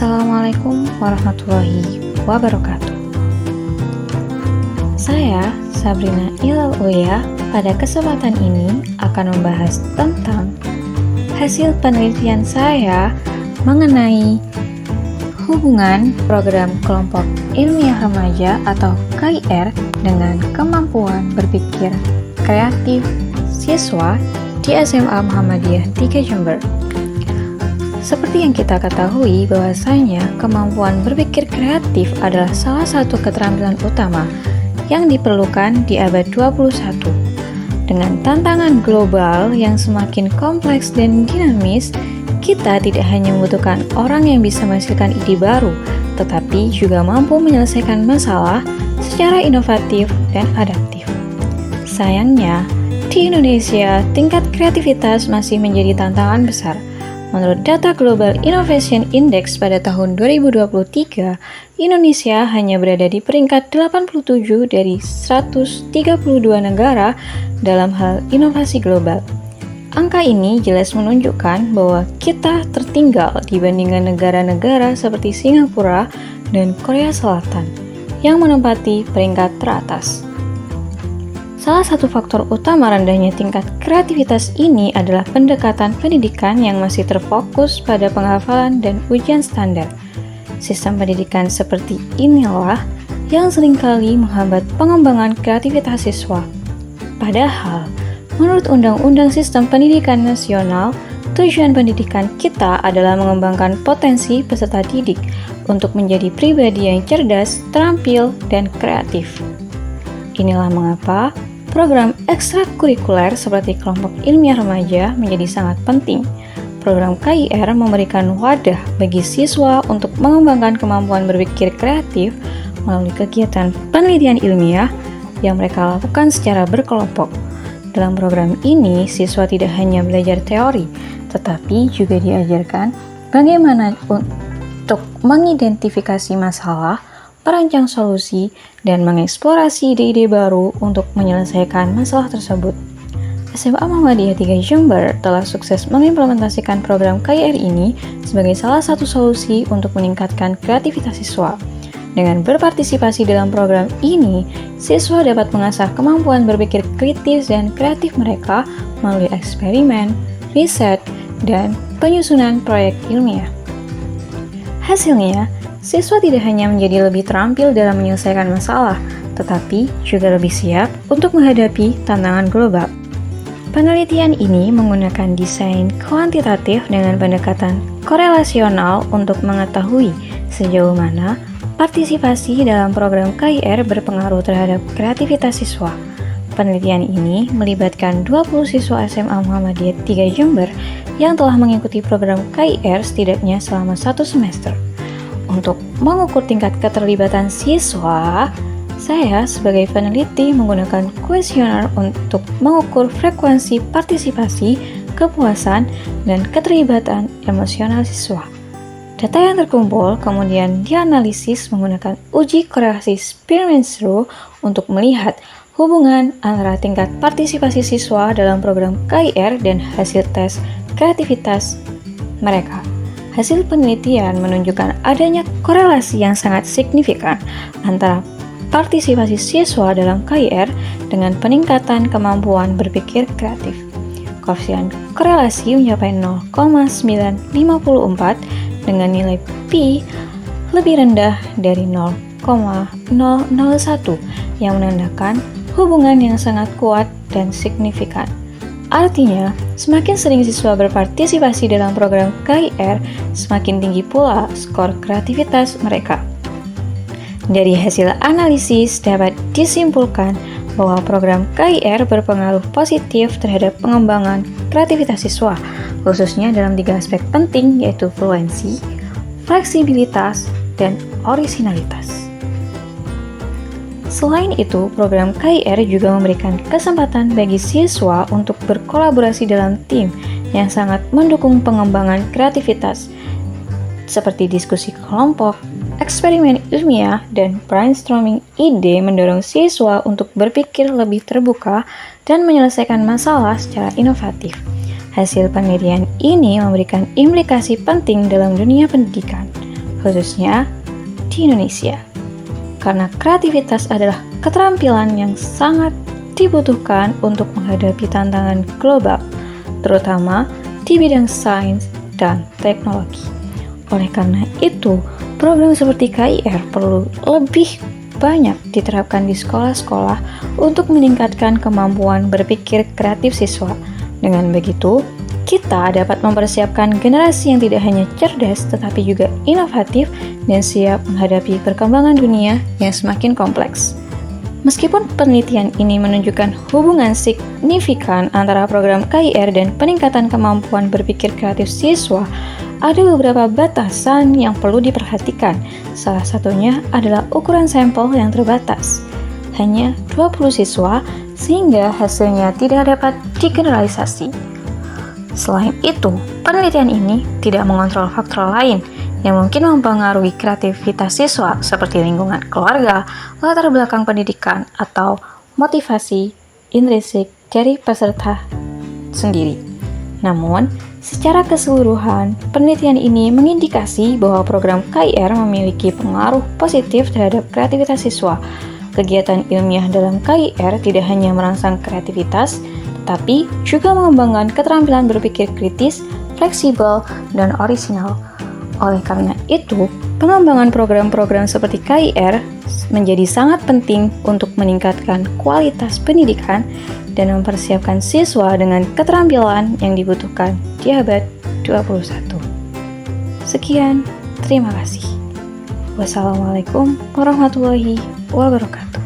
Assalamualaikum warahmatullahi wabarakatuh. Saya, Sabrina Ilal Uya, pada kesempatan ini akan membahas tentang hasil penelitian saya mengenai hubungan program kelompok ilmiah remaja atau KIR dengan kemampuan berpikir kreatif siswa di SMA Muhammadiyah 3 Jember. Seperti yang kita ketahui bahwasanya kemampuan berpikir kreatif adalah salah satu keterampilan utama yang diperlukan di abad 21. Dengan tantangan global yang semakin kompleks dan dinamis, kita tidak hanya membutuhkan orang yang bisa menghasilkan ide baru, tetapi juga mampu menyelesaikan masalah secara inovatif dan adaptif. Sayangnya, di Indonesia, tingkat kreativitas masih menjadi tantangan besar. Menurut data Global Innovation Index pada tahun 2023, Indonesia hanya berada di peringkat 87 dari 132 negara dalam hal inovasi global. Angka ini jelas menunjukkan bahwa kita tertinggal dibandingkan negara-negara seperti Singapura dan Korea Selatan yang menempati peringkat teratas. Salah satu faktor utama rendahnya tingkat kreativitas ini adalah pendekatan pendidikan yang masih terfokus pada penghafalan dan ujian standar. Sistem pendidikan seperti inilah yang seringkali menghambat pengembangan kreativitas siswa. Padahal, menurut Undang-Undang Sistem Pendidikan Nasional, tujuan pendidikan kita adalah mengembangkan potensi peserta didik untuk menjadi pribadi yang cerdas, terampil, dan kreatif. Inilah mengapa program ekstrakurikuler seperti kelompok ilmiah remaja menjadi sangat penting. Program KIR memberikan wadah bagi siswa untuk mengembangkan kemampuan berpikir kreatif melalui kegiatan penelitian ilmiah yang mereka lakukan secara berkelompok. Dalam program ini, siswa tidak hanya belajar teori, tetapi juga diajarkan bagaimana untuk mengidentifikasi masalah, merancang solusi, dan mengeksplorasi ide-ide baru untuk menyelesaikan masalah tersebut. SMA Muhammadiyah 3 Jember telah sukses mengimplementasikan program KIR ini sebagai salah satu solusi untuk meningkatkan kreativitas siswa. Dengan berpartisipasi dalam program ini, siswa dapat mengasah kemampuan berpikir kritis dan kreatif mereka melalui eksperimen, riset, dan penyusunan proyek ilmiah. Hasilnya, siswa tidak hanya menjadi lebih terampil dalam menyelesaikan masalah, tetapi juga lebih siap untuk menghadapi tantangan global. Penelitian ini menggunakan desain kuantitatif dengan pendekatan korelasional untuk mengetahui sejauh mana partisipasi dalam program KIR berpengaruh terhadap kreativitas siswa. Penelitian ini melibatkan 20 siswa SMA Muhammadiyah 3 Jember yang telah mengikuti program KIR setidaknya selama 1 semester. Untuk mengukur tingkat keterlibatan siswa, saya sebagai peneliti menggunakan kuesioner untuk mengukur frekuensi partisipasi, kepuasan, dan keterlibatan emosional siswa. Data yang terkumpul kemudian dianalisis menggunakan uji korelasi Spearman-Shrew untuk melihat hubungan antara tingkat partisipasi siswa dalam program KIR dan hasil tes kreativitas mereka. Hasil penelitian menunjukkan adanya korelasi yang sangat signifikan antara partisipasi siswa dalam KIR dengan peningkatan kemampuan berpikir kreatif. Koefisien korelasi mencapai 0,954 dengan nilai Pi lebih rendah dari 0,001 yang menandakan hubungan yang sangat kuat dan signifikan. Artinya, semakin sering siswa berpartisipasi dalam program KIR, semakin tinggi pula skor kreativitas mereka. Dari hasil analisis dapat disimpulkan bahwa program KIR berpengaruh positif terhadap pengembangan kreativitas siswa, khususnya dalam 3 aspek penting yaitu fluensi, fleksibilitas, dan orisinalitas. Selain itu, program KIR juga memberikan kesempatan bagi siswa untuk berkolaborasi dalam tim yang sangat mendukung pengembangan kreativitas, seperti diskusi kelompok, eksperimen ilmiah, dan brainstorming ide mendorong siswa untuk berpikir lebih terbuka dan menyelesaikan masalah secara inovatif. Hasil penelitian ini memberikan implikasi penting dalam dunia pendidikan. khususnya di Indonesia. Karena kreativitas adalah keterampilan yang sangat dibutuhkan untuk menghadapi tantangan global, terutama di bidang sains dan teknologi. Oleh karena itu, program seperti KIR perlu lebih banyak diterapkan di sekolah-sekolah untuk meningkatkan kemampuan berpikir kreatif siswa. Dengan begitu, kita dapat mempersiapkan generasi yang tidak hanya cerdas tetapi juga inovatif dan siap menghadapi perkembangan dunia yang semakin kompleks. Meskipun penelitian ini menunjukkan hubungan signifikan antara program KIR dan peningkatan kemampuan berpikir kreatif siswa, ada beberapa batasan yang perlu diperhatikan. Salah satunya adalah ukuran sampel yang terbatas. Hanya 20 siswa, sehingga hasilnya tidak dapat digeneralisasi. Selain itu, penelitian ini tidak mengontrol faktor lain yang mungkin mempengaruhi kreativitas siswa seperti lingkungan keluarga, latar belakang pendidikan, atau motivasi intrinsik dari peserta sendiri. Namun, secara keseluruhan, penelitian ini mengindikasi bahwa program KIR memiliki pengaruh positif terhadap kreativitas siswa. Kegiatan ilmiah dalam KIR tidak hanya merangsang kreativitas, tetapi juga mengembangkan keterampilan berpikir kritis, fleksibel, dan orisinal. Oleh karena itu, pengembangan program-program seperti KIR menjadi sangat penting untuk meningkatkan kualitas pendidikan dan mempersiapkan siswa dengan keterampilan yang dibutuhkan di abad 21. Sekian, terima kasih. Wassalamualaikum warahmatullahi wabarakatuh.